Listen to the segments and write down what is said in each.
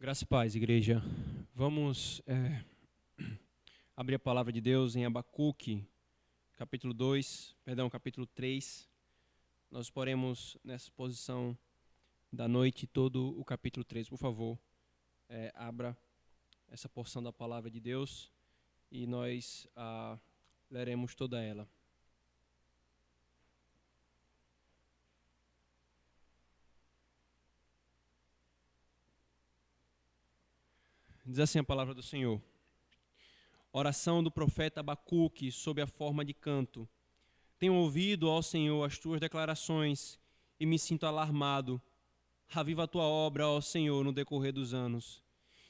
Graça e paz, igreja. Vamos abrir a palavra de Deus em Abacuque, capítulo 3. Nós poremos nessa exposição da noite todo o capítulo 3. Por favor, abra essa porção da palavra de Deus e nós leremos toda ela. Diz assim a palavra do Senhor. Oração do profeta Abacuque sob a forma de canto. Tenho ouvido, ó Senhor, as tuas declarações e me sinto alarmado. Aviva a tua obra, ó Senhor, no decorrer dos anos.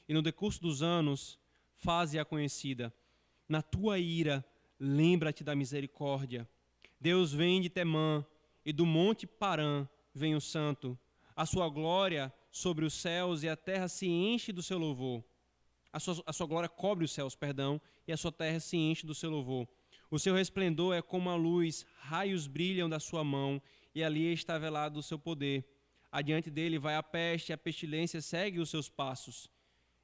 E no decurso dos anos, faze-a conhecida. Na tua ira, lembra-te da misericórdia. Deus vem de Temã, e do monte Parã vem o santo. A sua glória sobre os céus, e a terra se enche do seu louvor. A sua glória cobre os céus, e a sua terra se enche do seu louvor. O seu resplendor é como a luz, raios brilham da sua mão, e ali está velado o seu poder. Adiante dele vai a peste, a pestilência segue os seus passos.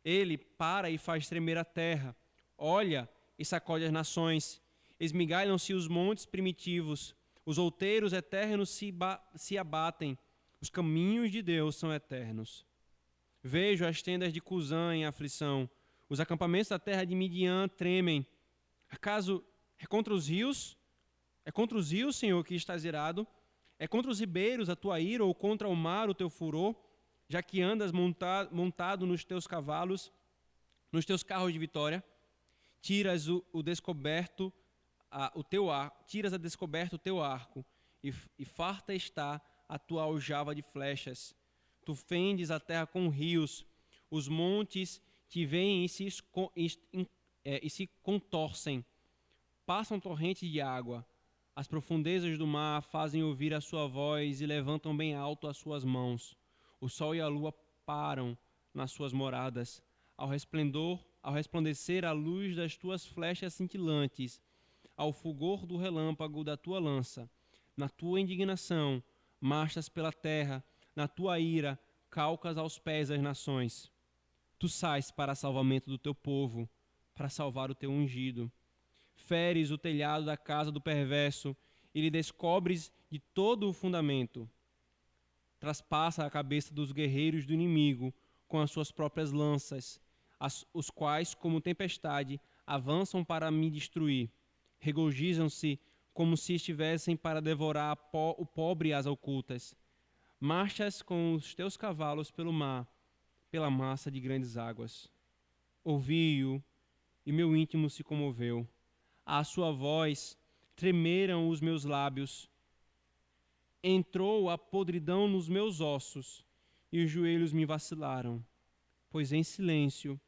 Ele para e faz tremer a terra, olha e sacode as nações. Esmigalham-se os montes primitivos, os outeiros eternos se abatem. Os caminhos de Deus são eternos. Vejo as tendas de Cusã em aflição. Os acampamentos da terra de Midian tremem. Acaso é contra os rios? É contra os rios, Senhor, que estás irado? É contra os ribeiros a tua ira, ou contra o mar o teu furor? Já que andas montado nos teus cavalos, nos teus carros de vitória, tiras o descoberto o teu arco, tiras a descoberto o teu arco, e farta está a tua aljava de flechas. Tu fendes a terra com rios, os montes te veem e se contorcem. Passam torrentes de água. As profundezas do mar fazem ouvir a sua voz e levantam bem alto as suas mãos. O sol e a lua param nas suas moradas. Ao resplandecer a luz das tuas flechas cintilantes, ao fulgor do relâmpago da tua lança. Na tua indignação, marchas pela terra, na tua ira, calcas aos pés as nações. Tu sais para salvamento do teu povo, para salvar o teu ungido. Feres o telhado da casa do perverso e lhe descobres de todo o fundamento. Traspassa a cabeça dos guerreiros do inimigo com as suas próprias lanças, os quais, como tempestade, avançam para me destruir. Regozijam-se como se estivessem para devorar o pobre e as ocultas. Marchas com os teus cavalos pelo mar, pela massa de grandes águas. Ouvi-o, e meu íntimo se comoveu. À sua voz tremeram os meus lábios. Entrou a podridão nos meus ossos, e os joelhos me vacilaram. Pois em silêncio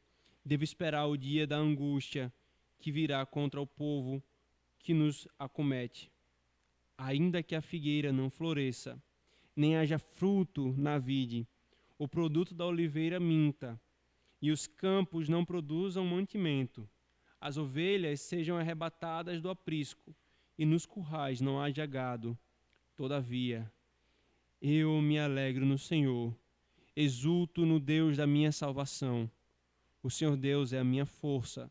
devo esperar o dia da angústia que virá contra o povo que nos acomete. Ainda que a figueira não floresça, nem haja fruto na vide, o produto da oliveira minta, e os campos não produzam mantimento, as ovelhas sejam arrebatadas do aprisco, e nos currais não haja gado. Todavia, eu me alegro no Senhor, exulto no Deus da minha salvação. O Senhor Deus é a minha força,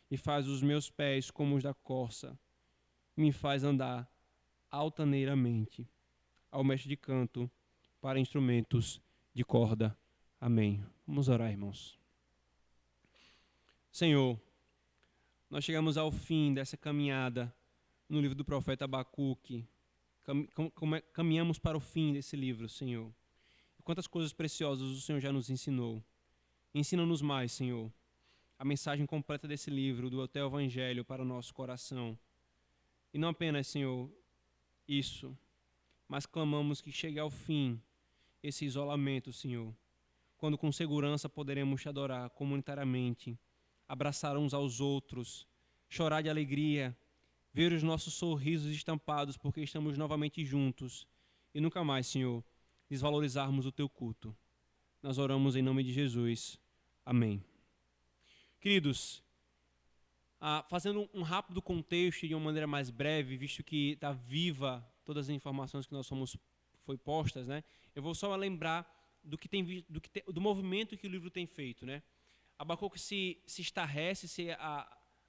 e faz os meus pés como os da corça, me faz andar altaneiramente. Ao mestre de canto para instrumentos de corda. Amém. Vamos orar, irmãos. Senhor, nós chegamos ao fim dessa caminhada no livro do profeta Abacuque. Caminhamos para o fim desse livro, Senhor. Quantas coisas preciosas o Senhor já nos ensinou. Ensina-nos mais, Senhor, a mensagem completa desse livro, do teu evangelho para o nosso coração. E não apenas, Senhor, isso, mas clamamos que chegue ao fim esse isolamento, Senhor, quando com segurança poderemos te adorar comunitariamente, abraçar uns aos outros, chorar de alegria, ver os nossos sorrisos estampados porque estamos novamente juntos e nunca mais, Senhor, desvalorizarmos o teu culto. Nós oramos em nome de Jesus. Amém. Queridos, fazendo um rápido contexto de uma maneira mais breve, visto que está viva todas as informações que foi postas, né? Eu vou só lembrar do movimento que o livro tem feito, né? Abacuque se estarrece, se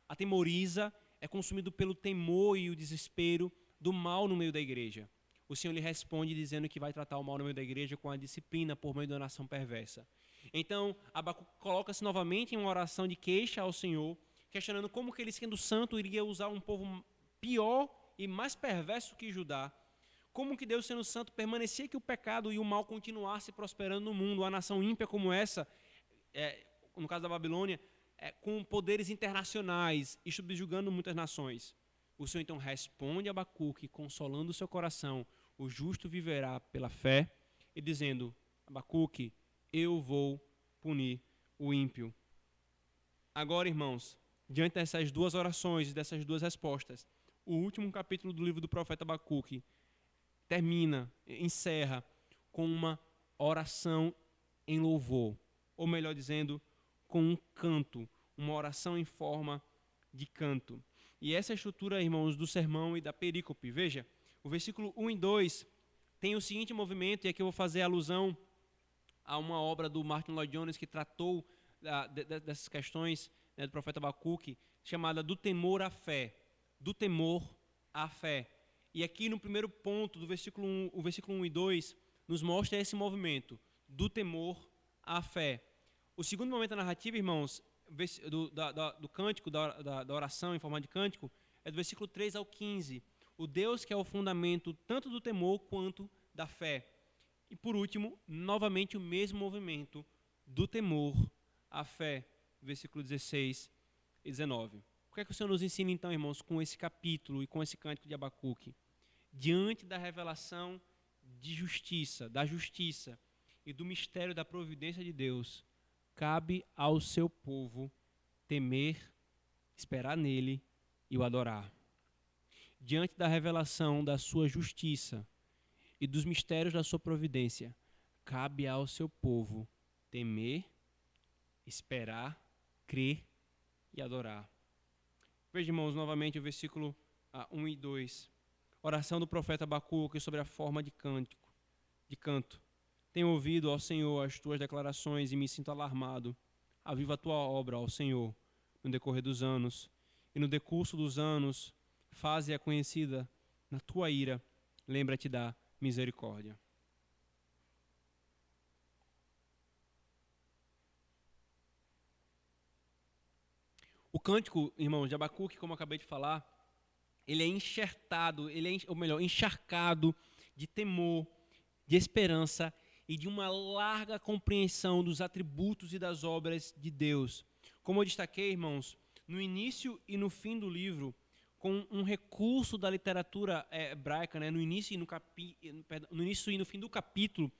atemoriza, é consumido pelo temor e o desespero do mal no meio da igreja. O Senhor lhe responde dizendo que vai tratar o mal no meio da igreja com a disciplina por meio da oração perversa. Então, Abacuque coloca-se novamente em uma oração de queixa ao Senhor, questionando como que ele, sendo santo, iria usar um povo pior e mais perverso que Judá. Como que Deus, sendo santo, permanecia que o pecado e o mal continuasse prosperando no mundo. Uma nação ímpia como essa, no caso da Babilônia, com poderes internacionais e subjugando muitas nações. O Senhor então responde a Abacuque, consolando o seu coração: o justo viverá pela fé, e dizendo: Abacuque, eu vou punir o ímpio. Agora, irmãos, diante dessas duas orações e dessas duas respostas, o último capítulo do livro do profeta Abacuque encerra com uma oração em louvor, ou melhor dizendo, com um canto, uma oração em forma de canto. E essa é a estrutura, irmãos, do sermão e da perícope. Veja, o versículo 1 e 2 tem o seguinte movimento, e aqui eu vou fazer alusão a uma obra do Martin Lloyd-Jones que tratou dessas questões, né, do profeta Abacuque, chamada Do Temor à Fé. Do Temor à Fé. E aqui no primeiro ponto do versículo 1, o versículo 1 e 2, nos mostra esse movimento, do temor à fé. O segundo momento da narrativa, irmãos, do cântico, da oração em forma de cântico, é do versículo 3 ao 15. O Deus que é o fundamento tanto do temor quanto da fé. E por último, novamente o mesmo movimento do temor à fé, versículo 16 e 19. O que é que o Senhor nos ensina então, irmãos, com esse capítulo e com esse cântico de Abacuque? Diante da revelação da justiça e do mistério da providência de Deus, cabe ao seu povo temer, esperar nele e o adorar. Diante da revelação da sua justiça e dos mistérios da sua providência, cabe ao seu povo temer, esperar, crer e adorar. Veja, irmãos, novamente o versículo 1 e 2. Oração do profeta Abacuque sobre a forma de canto. Tenho ouvido, ó Senhor, as tuas declarações e me sinto alarmado. Aviva a tua obra, ó Senhor, no decorrer dos anos. E no decurso dos anos, faze-a conhecida na tua ira. Lembra-te da misericórdia. O cântico, irmãos, de Abacuque, como eu acabei de falar, ele é enxertado, encharcado de temor, de esperança e de uma larga compreensão dos atributos e das obras de Deus. Como eu destaquei, irmãos, no início e no fim do livro, com um recurso da literatura hebraica, né, no início e no fim do capítulo,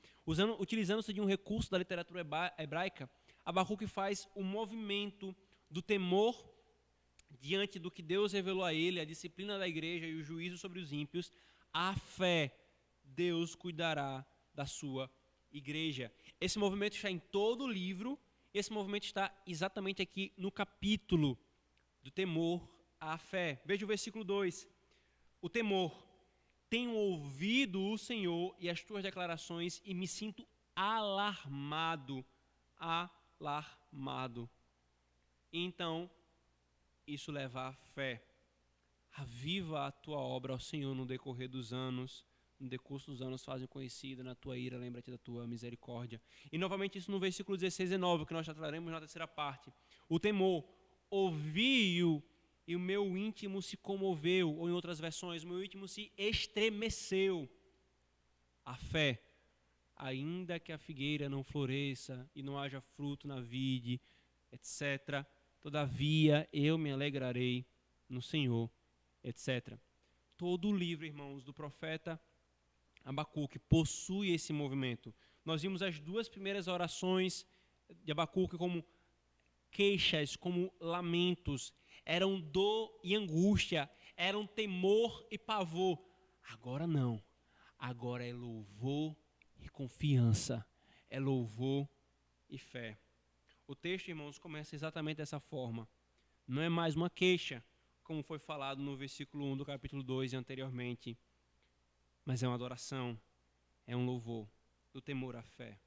utilizando-se de um recurso da literatura hebraica, Abacuque faz o movimento do temor diante do que Deus revelou a ele, a disciplina da igreja e o juízo sobre os ímpios, a fé. Deus cuidará da sua igreja. Esse movimento está em todo o livro, esse movimento está exatamente aqui no capítulo do temor à fé. Veja o versículo 2. O temor. Tenho ouvido o Senhor e as tuas declarações e me sinto alarmado. Alarmado. Então, isso leva à fé. Aviva a tua obra, ó Senhor, no decorrer dos anos. No decurso dos anos fazem conhecida, na tua ira, lembra-te da tua misericórdia. E novamente isso no versículo 16 e 9, que nós trataremos na terceira parte. O temor, ouvi-o e o meu íntimo se comoveu, ou em outras versões, o meu íntimo se estremeceu. A fé, ainda que a figueira não floresça e não haja fruto na vide, etc., todavia eu me alegrarei no Senhor, etc. Todo o livro, irmãos, do profeta Abacuque possui esse movimento. Nós vimos as duas primeiras orações de Abacuque como queixas, como lamentos. Eram dor e angústia, eram temor e pavor. Agora não. Agora é louvor e confiança. É louvor e fé. O texto, irmãos, começa exatamente dessa forma. Não é mais uma queixa, como foi falado no versículo 1 do capítulo 2 e anteriormente, mas é uma adoração, é um louvor, do temor à fé.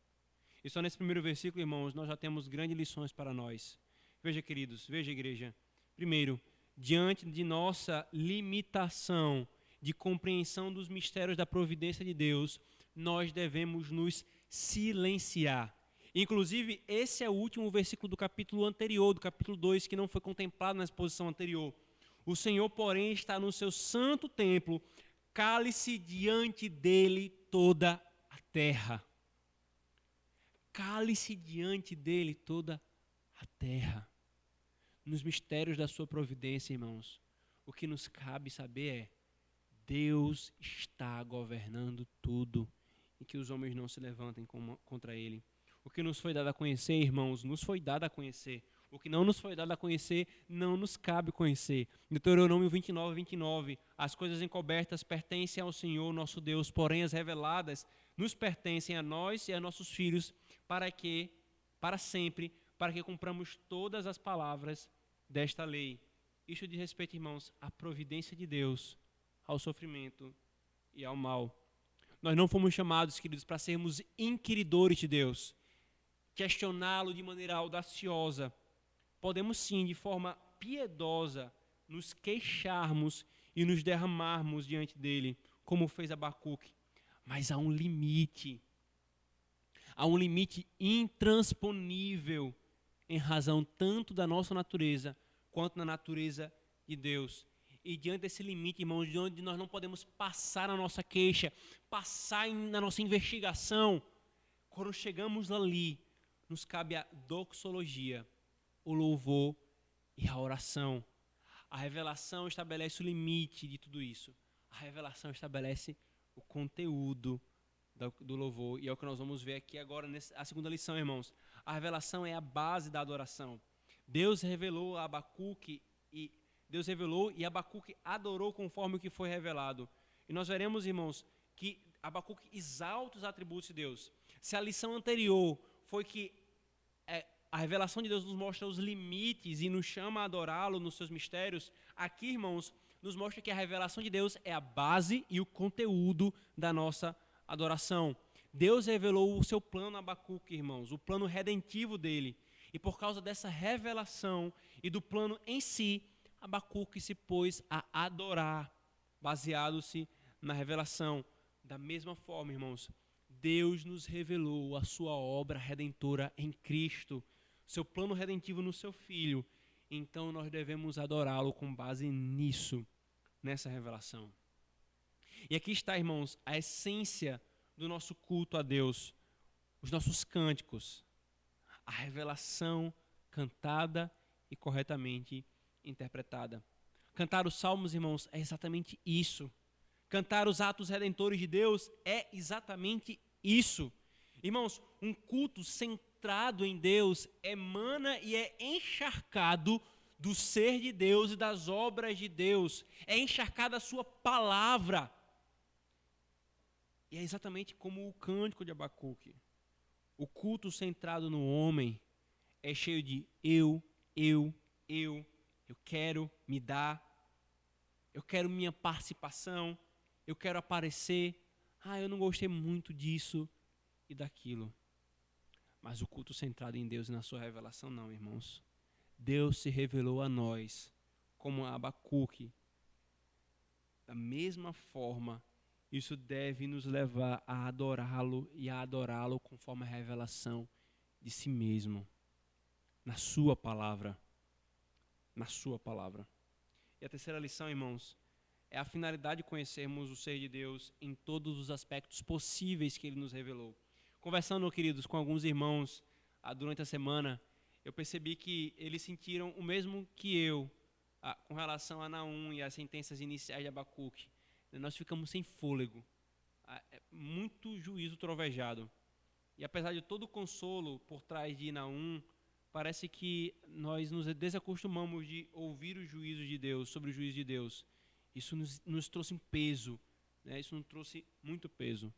E só nesse primeiro versículo, irmãos, nós já temos grandes lições para nós. Veja, queridos, veja, igreja. Primeiro, diante de nossa limitação de compreensão dos mistérios da providência de Deus, nós devemos nos silenciar. Inclusive, esse é o último versículo do capítulo anterior, do capítulo 2, que não foi contemplado na exposição anterior. O Senhor, porém, está no seu santo templo, cale-se diante dele toda a terra. Cale-se diante dele toda a terra. Nos mistérios da sua providência, irmãos, o que nos cabe saber é: Deus está governando tudo e que os homens não se levantem contra ele. O que nos foi dado a conhecer, irmãos, nos foi dado a conhecer. O que não nos foi dado a conhecer, não nos cabe conhecer. Deuteronômio 29, 29. As coisas encobertas pertencem ao Senhor nosso Deus, porém as reveladas nos pertencem a nós e a nossos filhos, para sempre, para que cumpramos todas as palavras desta lei. Isso diz respeito, irmãos, à providência de Deus, ao sofrimento e ao mal. Nós não fomos chamados, queridos, para sermos inquiridores de Deus, questioná-lo de maneira audaciosa. Podemos sim, de forma piedosa, nos queixarmos e nos derramarmos diante dele, como fez Abacuque. Mas há um limite. Há um limite intransponível em razão tanto da nossa natureza quanto da natureza de Deus. E diante desse limite, irmãos, de onde nós não podemos passar a nossa queixa, passar na nossa investigação, quando chegamos ali, nos cabe a doxologia, o louvor e a oração. A revelação estabelece o limite de tudo isso. A revelação estabelece o conteúdo do louvor. E é o que nós vamos ver aqui agora, a segunda lição, irmãos. A revelação é a base da adoração. Deus revelou a Abacuque e Abacuque adorou conforme o que foi revelado. E nós veremos, irmãos, que Abacuque exalta os atributos de Deus. Se a lição anterior foi que a revelação de Deus nos mostra os limites e nos chama a adorá-lo nos seus mistérios, aqui, irmãos, nos mostra que a revelação de Deus é a base e o conteúdo da nossa adoração. Deus revelou o seu plano a Abacuque, irmãos, o plano redentivo dele. E por causa dessa revelação e do plano em si, Abacuque se pôs a adorar, baseado-se na revelação. Da mesma forma, irmãos, Deus nos revelou a sua obra redentora em Cristo, seu plano redentivo no seu Filho. Então nós devemos adorá-lo com base nisso, nessa revelação. E aqui está, irmãos, a essência do nosso culto a Deus, os nossos cânticos, a revelação cantada e corretamente interpretada. Cantar os salmos, irmãos, é exatamente isso. Cantar os atos redentores de Deus é exatamente isso. Irmãos, um culto centrado em Deus emana e é encharcado do ser de Deus e das obras de Deus. É encharcado da sua palavra. E é exatamente como o cântico de Abacuque. O culto centrado no homem é cheio de eu quero me dar, eu quero minha participação, eu quero aparecer, eu não gostei muito disso e daquilo. Mas o culto centrado em Deus e na sua revelação não, irmãos. Deus se revelou a nós como a Abacuque. Da mesma forma, isso deve nos levar a adorá-lo e a adorá-lo conforme a revelação de si mesmo, na sua palavra. Na sua palavra. E a terceira lição, irmãos, é a finalidade de conhecermos o ser de Deus em todos os aspectos possíveis que ele nos revelou. Conversando, queridos, com alguns irmãos durante a semana, eu percebi que eles sentiram o mesmo que eu com relação a Naum e as sentenças iniciais de Abacuque. Nós ficamos sem fôlego, muito juízo trovejado. E apesar de todo o consolo por trás de Naum, parece que nós nos desacostumamos de ouvir os juízos de Deus, sobre o juízo de Deus. Isso nos trouxe um peso, né? Isso nos trouxe muito peso.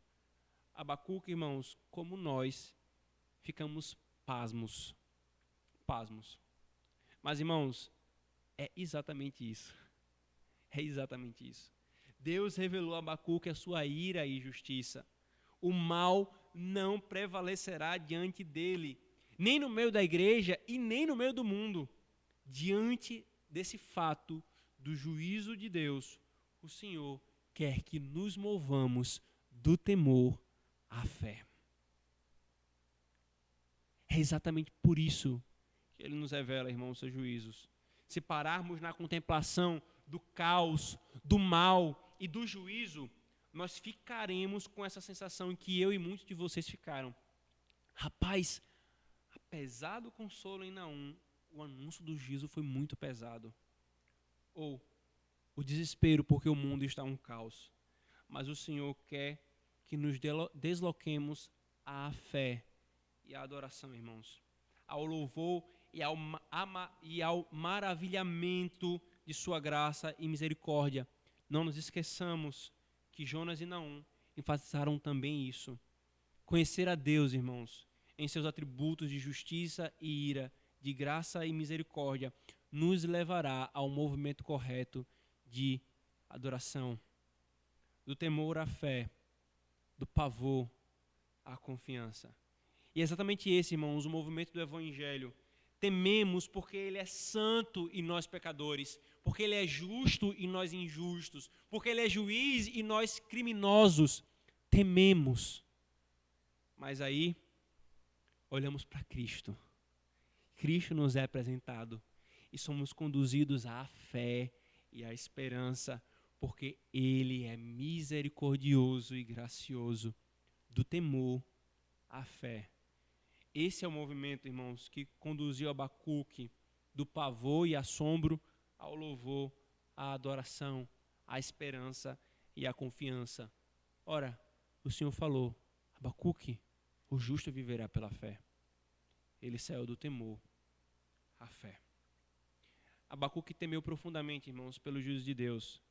Abacuque, irmãos, como nós, ficamos pasmos. Mas, irmãos, é exatamente isso. É exatamente isso. Deus revelou a Abacuque a sua ira e justiça. o mal não prevalecerá diante dele, nem no meio da igreja e nem no meio do mundo. Diante desse fato do juízo de Deus, o Senhor quer que nos movamos do temor à fé. É exatamente por isso que ele nos revela, irmãos, seus juízos. Se pararmos na contemplação do caos, do mal e do juízo, nós ficaremos com essa sensação que eu e muitos de vocês ficaram. Rapaz, apesar do consolo em Naum, o anúncio do juízo foi muito pesado. Ou o desespero porque o mundo está um caos. Mas o Senhor quer que nos desloquemos à fé e à adoração, irmãos. Ao louvor e ao maravilhamento de sua graça e misericórdia. Não nos esqueçamos que Jonas e Naum enfatizaram também isso. Conhecer a Deus, irmãos, em seus atributos de justiça e ira, de graça e misericórdia, nos levará ao movimento correto de adoração. Do temor à fé, do pavor à confiança. E é exatamente esse, irmãos, o movimento do Evangelho. Tememos porque Ele é santo e nós pecadores, porque Ele é justo e nós injustos, porque Ele é juiz e nós criminosos. Tememos. Mas aí, olhamos para Cristo. Cristo nos é apresentado e somos conduzidos à fé e à esperança, porque Ele é misericordioso e gracioso, do temor à fé. Esse é o movimento, irmãos, que conduziu Abacuque do pavor e assombro ao louvor, à adoração, à esperança e à confiança. Ora, o Senhor falou, Abacuque, o justo viverá pela fé. Ele saiu do temor à fé. Abacuque temeu profundamente, irmãos, pelo juízo de Deus,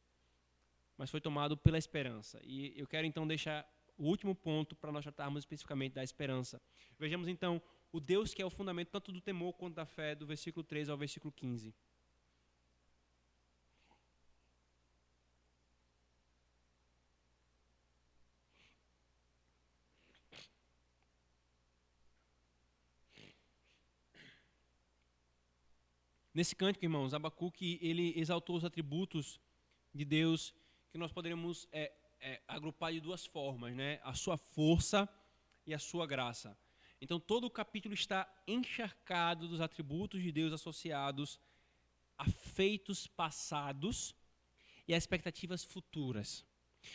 mas foi tomado pela esperança. E eu quero então deixar o último ponto para nós tratarmos especificamente da esperança. Vejamos então o Deus que é o fundamento tanto do temor quanto da fé, do versículo 13 ao versículo 15. Nesse cântico, irmãos, Abacuque, ele exaltou os atributos de Deus que nós poderíamos agrupar de duas formas, né? A sua força e a sua graça. Então, todo o capítulo está encharcado dos atributos de Deus associados a feitos passados e a expectativas futuras.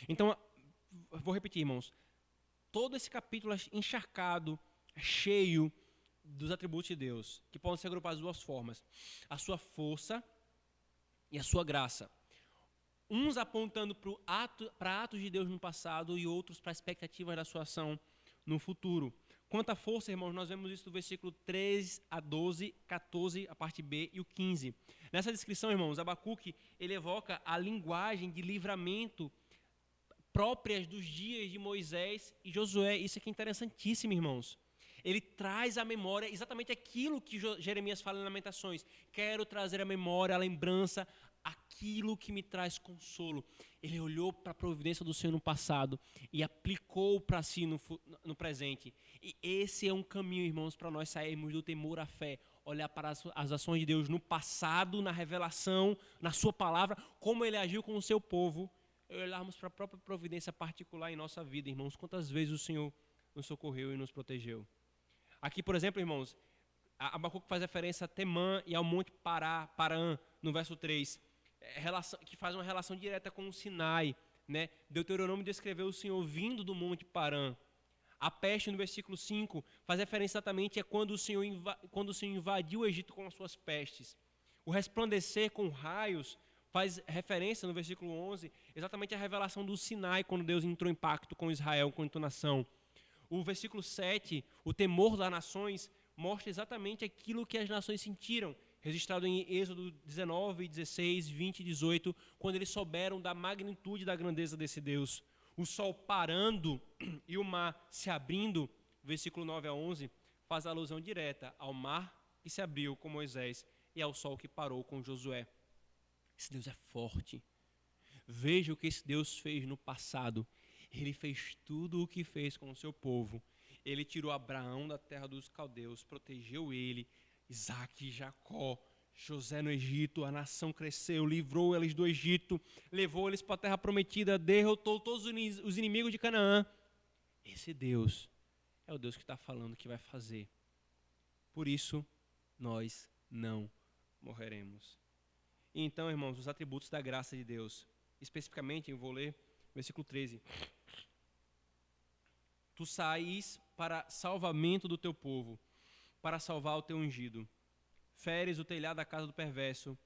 Então, vou repetir, irmãos. Todo esse capítulo é encharcado, cheio dos atributos de Deus, que podem ser agrupados de duas formas. A sua força e a sua graça. Uns apontando para atos de Deus no passado e outros para expectativas da sua ação no futuro. Quanto à força, irmãos, nós vemos isso do versículo 3 a 12, 14, a parte B e o 15. Nessa descrição, irmãos, Abacuque, ele evoca a linguagem de livramento próprias dos dias de Moisés e Josué. Isso aqui é interessantíssimo, irmãos. Ele traz à memória exatamente aquilo que Jeremias fala em Lamentações. Quero trazer à memória, à lembrança, aquilo que me traz consolo. Ele olhou para a providência do Senhor no passado e aplicou para si no presente. E esse é um caminho, irmãos, para nós sairmos do temor à fé. Olhar para as ações de Deus no passado, na revelação, na sua palavra, como Ele agiu com o seu povo. E olharmos para a própria providência particular em nossa vida, irmãos. Quantas vezes o Senhor nos socorreu e nos protegeu. Aqui, por exemplo, irmãos, Abacuque faz referência a Temã e ao Monte Parã, no verso 3, que faz uma relação direta com o Sinai. Né? Deuteronômio descreveu o Senhor vindo do Monte Parã. A peste, no versículo 5, faz referência exatamente a quando o Senhor invadiu o Egito com as suas pestes. O resplandecer com raios faz referência, no versículo 11, exatamente à revelação do Sinai, quando Deus entrou em pacto com Israel, com a nação. O versículo 7, o temor das nações, mostra exatamente aquilo que as nações sentiram, registrado em Êxodo 19, 16, 20 e 18, quando eles souberam da magnitude da grandeza desse Deus. O sol parando e o mar se abrindo, versículo 9 a 11, faz alusão direta ao mar que se abriu com Moisés e ao sol que parou com Josué. Esse Deus é forte. Veja o que esse Deus fez no passado. Ele fez tudo o que fez com o seu povo. Ele tirou Abraão da terra dos caldeus, protegeu ele, Isaac, Jacó, José no Egito, a nação cresceu, livrou eles do Egito, levou eles para a terra prometida, derrotou todos os inimigos de Canaã. Esse Deus é o Deus que está falando que vai fazer. Por isso, nós não morreremos. Então, irmãos, os atributos da graça de Deus. Especificamente, eu vou ler versículo 13. Tu sais para salvamento do teu povo, para salvar o teu ungido. Feres o telhado da casa do perverso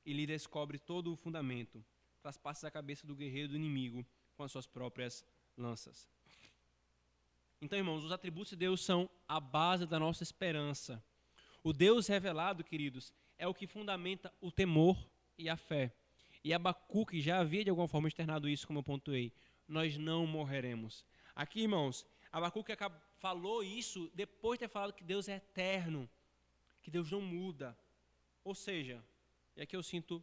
e lhe descobre todo o fundamento. Traspassas a cabeça do guerreiro do inimigo com as suas próprias lanças. Então, irmãos, os atributos de Deus são a base da nossa esperança. O Deus revelado, queridos, é o que fundamenta o temor e a fé. E Abacuque já havia de alguma forma externado isso, como eu pontuei. Nós não morreremos. Aqui, irmãos, Abacuque falou isso depois de ter falado que Deus é eterno, que Deus não muda. Ou seja, e aqui eu sinto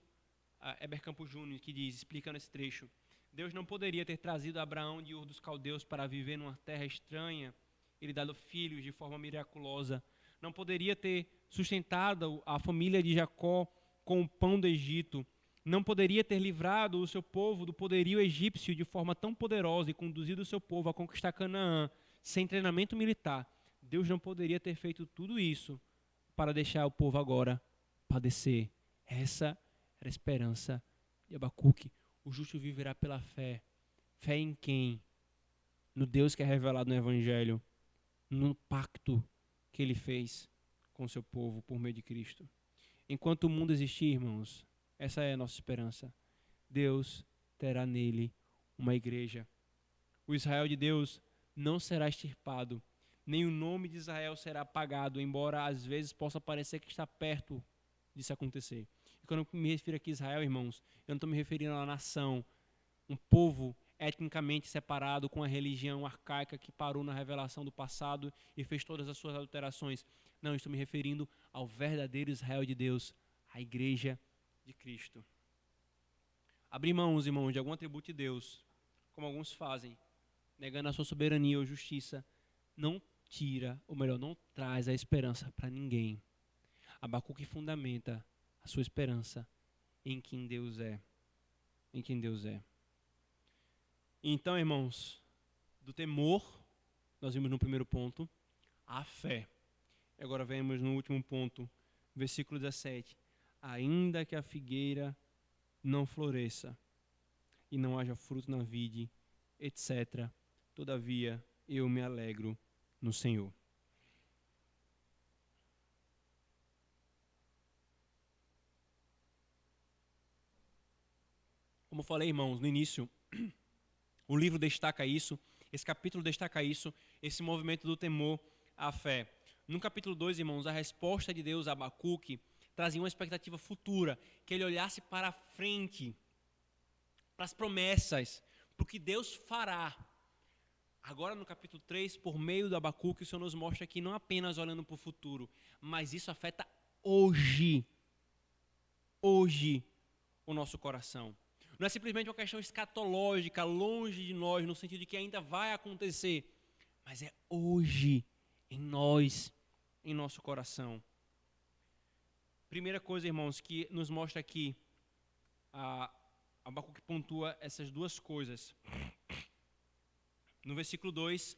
a Heber Campos Júnior que diz, explicando esse trecho, Deus não poderia ter trazido Abraão de Ur dos Caldeus para viver numa terra estranha e lhe dado filhos de forma miraculosa. Não poderia ter sustentado a família de Jacó com o pão do Egito. Não poderia ter livrado o seu povo do poderio egípcio de forma tão poderosa e conduzido o seu povo a conquistar Canaã sem treinamento militar. Deus não poderia ter feito tudo isso para deixar o povo agora padecer. Essa era a esperança de Abacuque. O justo viverá pela fé. Fé em quem? No Deus que é revelado no Evangelho, no pacto que ele fez com o seu povo por meio de Cristo. Enquanto o mundo existir, irmãos, essa é a nossa esperança. Deus terá nele uma igreja. O Israel de Deus não será extirpado, nem o nome de Israel será apagado, embora às vezes possa parecer que está perto disso acontecer. E quando eu me refiro aqui a Israel, irmãos, eu não estou me referindo a uma nação, um povo etnicamente separado com a religião arcaica que parou na revelação do passado e fez todas as suas alterações. Não, estou me referindo ao verdadeiro Israel de Deus, a igreja de Cristo. Abrir mãos, irmãos, de algum atributo de Deus, como alguns fazem, negando a sua soberania ou justiça, não tira, ou melhor, não traz a esperança para ninguém. Abacuque fundamenta a sua esperança em quem Deus é. Em quem Deus é. Então, irmãos, do temor, nós vimos no primeiro ponto, a fé. E agora vemos no último ponto, versículo 17. Ainda que a figueira não floresça e não haja fruto na vide, etc. Todavia, eu me alegro no Senhor. Como eu falei, irmãos, no início, o livro destaca isso, esse capítulo destaca isso, esse movimento do temor à fé. No capítulo 2, irmãos, a resposta de Deus a Abacuque trazia uma expectativa futura, que ele olhasse para a frente, para as promessas, para o que Deus fará. Agora no capítulo 3, por meio do Abacuque, o Senhor nos mostra que não apenas olhando para o futuro, mas isso afeta hoje o nosso coração. Não é simplesmente uma questão escatológica, longe de nós, no sentido de que ainda vai acontecer, mas é hoje, em nós, em nosso coração. Primeira coisa, irmãos, que nos mostra aqui, Abacuque pontua essas duas coisas. No versículo 2,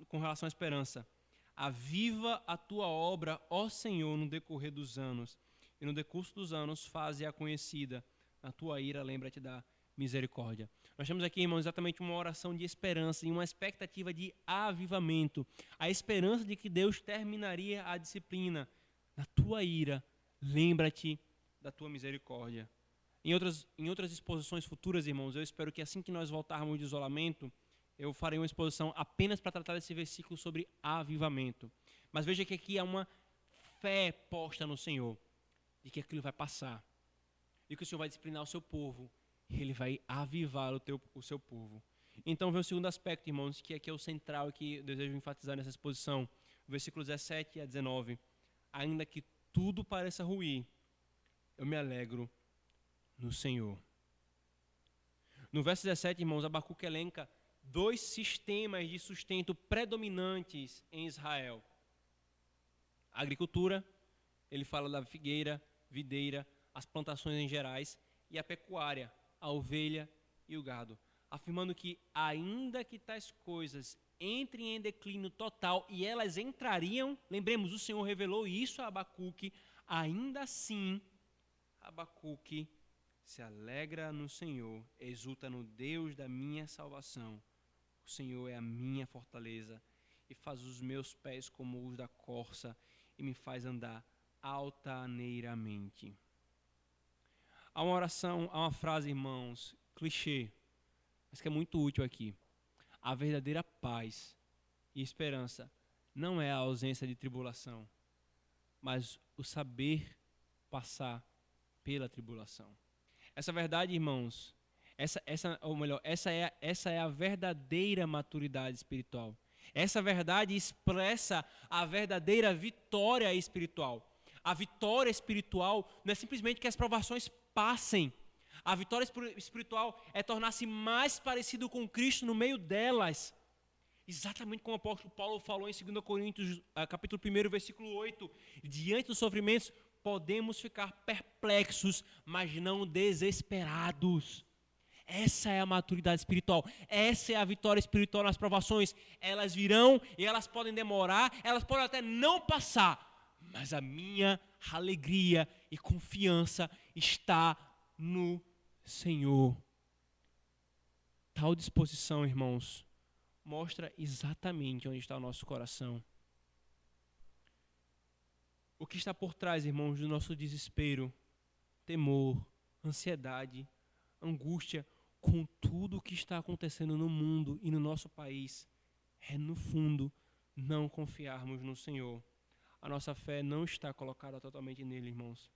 com relação à esperança. Aviva a tua obra, ó Senhor, no decorrer dos anos, e no decurso dos anos faze-a conhecida. Na tua ira, lembra-te da misericórdia. Nós temos aqui, irmãos, exatamente uma oração de esperança e uma expectativa de avivamento. A esperança de que Deus terminaria a disciplina. Na tua ira, lembra-te da tua misericórdia. Em outras exposições futuras, irmãos, eu espero que assim que nós voltarmos de isolamento, eu farei uma exposição apenas para tratar desse versículo sobre avivamento. Mas veja que aqui há uma fé posta no Senhor, de que aquilo vai passar. E que o Senhor vai disciplinar o seu povo. E Ele vai avivar o seu povo. Então vem o segundo aspecto, irmãos, que aqui é o central que eu desejo enfatizar nessa exposição. Versículos 17 a 19. Ainda que tudo pareça ruim, eu me alegro no Senhor. No verso 17, irmãos, Abacuque elenca dois sistemas de sustento predominantes em Israel. A agricultura, ele fala da figueira, videira, as plantações em gerais, e a pecuária, a ovelha e o gado, afirmando que ainda que tais coisas entrem em declínio total, e elas entrariam, lembremos, o Senhor revelou isso a Abacuque, ainda assim, Abacuque se alegra no Senhor, exulta no Deus da minha salvação. O Senhor é a minha fortaleza e faz os meus pés como os da corça e me faz andar altaneiramente. Há uma oração, há uma frase, irmãos, clichê, mas que é muito útil aqui. A verdadeira paz e esperança não é a ausência de tribulação, mas o saber passar pela tribulação. Essa verdade, irmãos, essa é a verdadeira maturidade espiritual. Essa verdade expressa a verdadeira vitória espiritual. A vitória espiritual não é simplesmente que as provações passem. A vitória espiritual é tornar-se mais parecido com Cristo no meio delas. Exatamente como o apóstolo Paulo falou em 2 Coríntios, capítulo 1, versículo 8. Diante dos sofrimentos, podemos ficar perplexos, mas não desesperados. Essa é a maturidade espiritual. Essa é a vitória espiritual nas provações. Elas virão e elas podem demorar, elas podem até não passar. Mas a minha alegria e confiança está no Senhor. Tal disposição, irmãos, mostra exatamente onde está o nosso coração. O que está por trás, irmãos, do nosso desespero, temor, ansiedade, angústia, com tudo o que está acontecendo no mundo e no nosso país, é, no fundo, não confiarmos no Senhor. A nossa fé não está colocada totalmente nele, irmãos.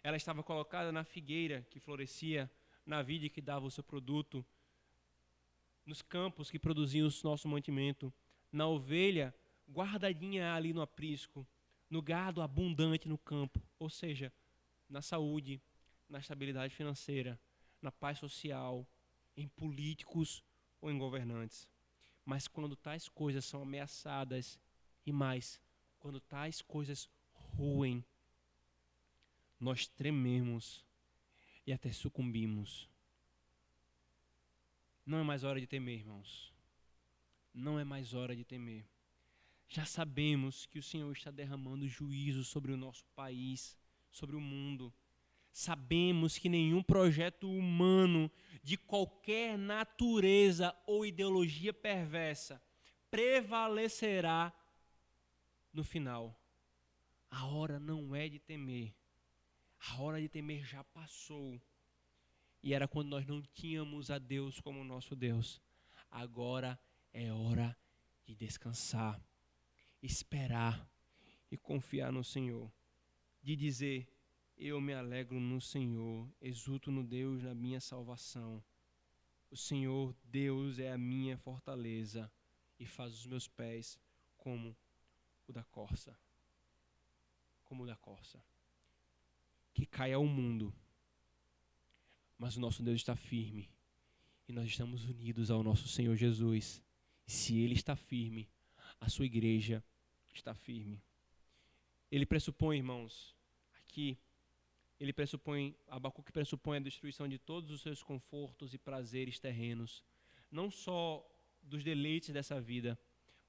Ela estava colocada na figueira que florescia, na vide que dava o seu produto, nos campos que produziam o nosso mantimento, na ovelha guardadinha ali no aprisco, no gado abundante no campo, ou seja, na saúde, na estabilidade financeira, na paz social, em políticos ou em governantes. Mas quando tais coisas são ameaçadas, e mais, quando tais coisas ruem, nós trememos e até sucumbimos. Não é mais hora de temer, irmãos. Não é mais hora de temer. Já sabemos que o Senhor está derramando juízo sobre o nosso país, sobre o mundo. Sabemos que nenhum projeto humano de qualquer natureza ou ideologia perversa prevalecerá no final. A hora não é de temer. A hora de temer já passou. E era quando nós não tínhamos a Deus como nosso Deus. Agora é hora de descansar, esperar e confiar no Senhor. De dizer: eu me alegro no Senhor, exulto no Deus da minha salvação. O Senhor, Deus, é a minha fortaleza e faz os meus pés como o da corça. Como o da corça. Que caia o mundo, mas o nosso Deus está firme e nós estamos unidos ao nosso Senhor Jesus. E se Ele está firme, a sua igreja está firme. Ele pressupõe, irmãos, aqui, Abacuque pressupõe a destruição de todos os seus confortos e prazeres terrenos, não só dos deleites dessa vida,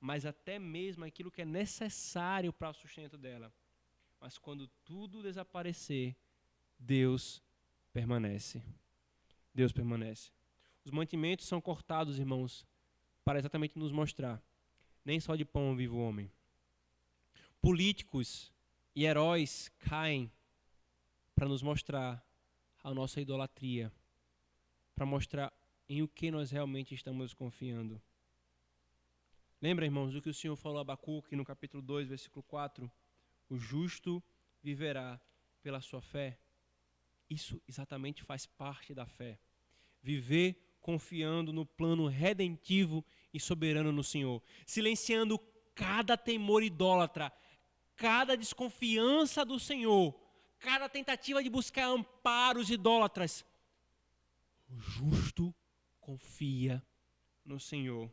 mas até mesmo aquilo que é necessário para o sustento dela. Mas quando tudo desaparecer, Deus permanece. Deus permanece. Os mantimentos são cortados, irmãos, para exatamente nos mostrar: nem só de pão vive o homem. Políticos e heróis caem para nos mostrar a nossa idolatria, para mostrar em o que nós realmente estamos confiando. Lembra, irmãos, do que o Senhor falou a Abacuque no capítulo 2, versículo 4? O justo viverá pela sua fé. Isso exatamente faz parte da fé. Viver confiando no plano redentivo e soberano no Senhor. Silenciando cada temor idólatra, cada desconfiança do Senhor, cada tentativa de buscar amparos idólatras. O justo confia no Senhor.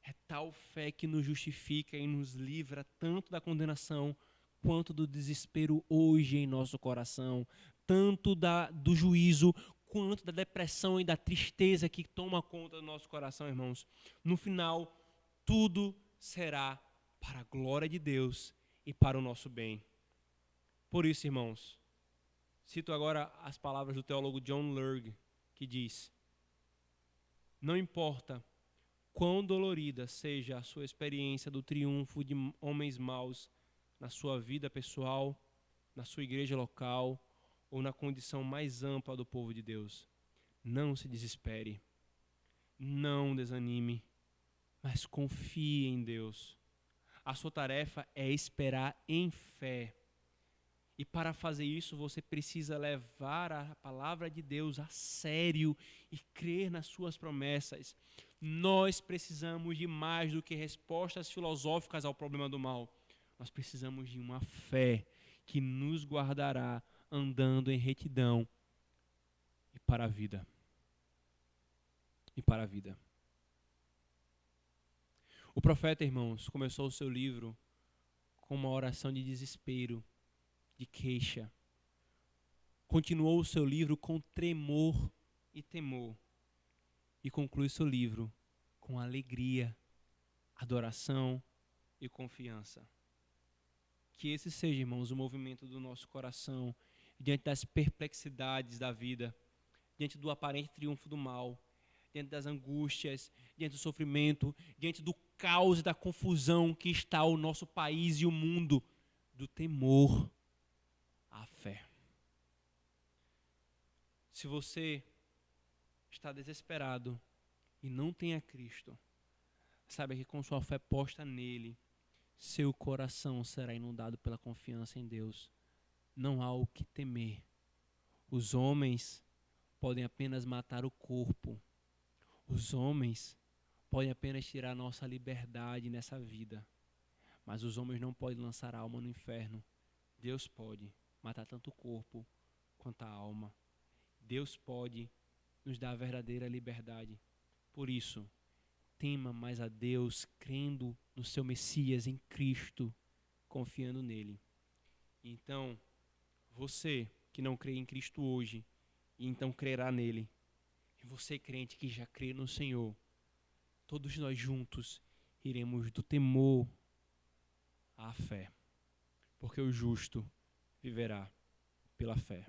É tal fé que nos justifica e nos livra tanto da condenação quanto do desespero hoje em nosso coração, tanto do juízo quanto da depressão e da tristeza que toma conta do nosso coração, irmãos. No final, tudo será para a glória de Deus e para o nosso bem. Por isso, irmãos, cito agora as palavras do teólogo John Lurg, que diz: não importa quão dolorida seja a sua experiência do triunfo de homens maus na sua vida pessoal, na sua igreja local ou na condição mais ampla do povo de Deus, não se desespere, não desanime, mas confie em Deus. A sua tarefa é esperar em fé. E para fazer isso, você precisa levar a palavra de Deus a sério e crer nas suas promessas. Nós precisamos de mais do que respostas filosóficas ao problema do mal. Nós precisamos de uma fé que nos guardará andando em retidão e para a vida. E para a vida. O profeta, irmãos, começou o seu livro com uma oração de desespero, de queixa. Continuou o seu livro com tremor e temor. E conclui seu livro com alegria, adoração e confiança. Que esse seja, irmãos, o movimento do nosso coração diante das perplexidades da vida, diante do aparente triunfo do mal, diante das angústias, diante do sofrimento, diante do caos e da confusão que está o nosso país e o mundo, do temor à fé. Se você está desesperado e não tem a Cristo, saiba que com sua fé posta nele, seu coração será inundado pela confiança em Deus. Não há o que temer. Os homens podem apenas matar o corpo. Os homens podem apenas tirar nossa liberdade nessa vida. Mas os homens não podem lançar a alma no inferno. Deus pode matar tanto o corpo quanto a alma. Deus pode nos dar a verdadeira liberdade. Por isso, tema mais a Deus, crendo no seu Messias, em Cristo, confiando nele. Então, você que não crê em Cristo hoje, e então crerá nele, e você crente que já crê no Senhor, todos nós juntos iremos do temor à fé, porque o justo viverá pela fé.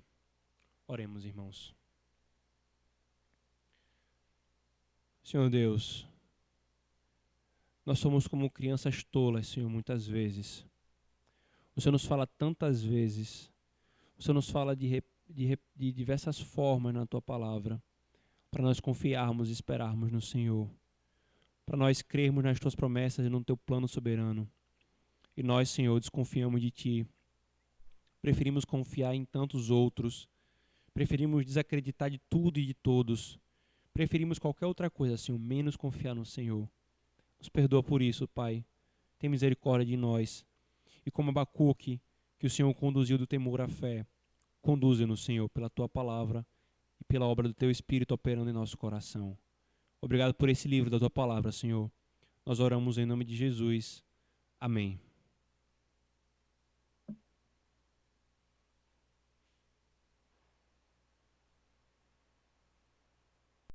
Oremos, irmãos. Senhor Deus, nós somos como crianças tolas, Senhor, muitas vezes. O Senhor nos fala tantas vezes. O Senhor nos fala de diversas formas na Tua palavra, para nós confiarmos e esperarmos no Senhor, para nós crermos nas Tuas promessas e no Teu plano soberano. E nós, Senhor, desconfiamos de Ti. Preferimos confiar em tantos outros. Preferimos desacreditar de tudo e de todos. Preferimos qualquer outra coisa, Senhor, menos confiar no Senhor. Nos perdoa por isso, Pai. Tem misericórdia de nós. E como Abacuque, que o Senhor conduziu do temor à fé, conduze-nos, Senhor, pela Tua palavra e pela obra do Teu Espírito operando em nosso coração. Obrigado por esse livro da Tua palavra, Senhor. Nós oramos em nome de Jesus. Amém.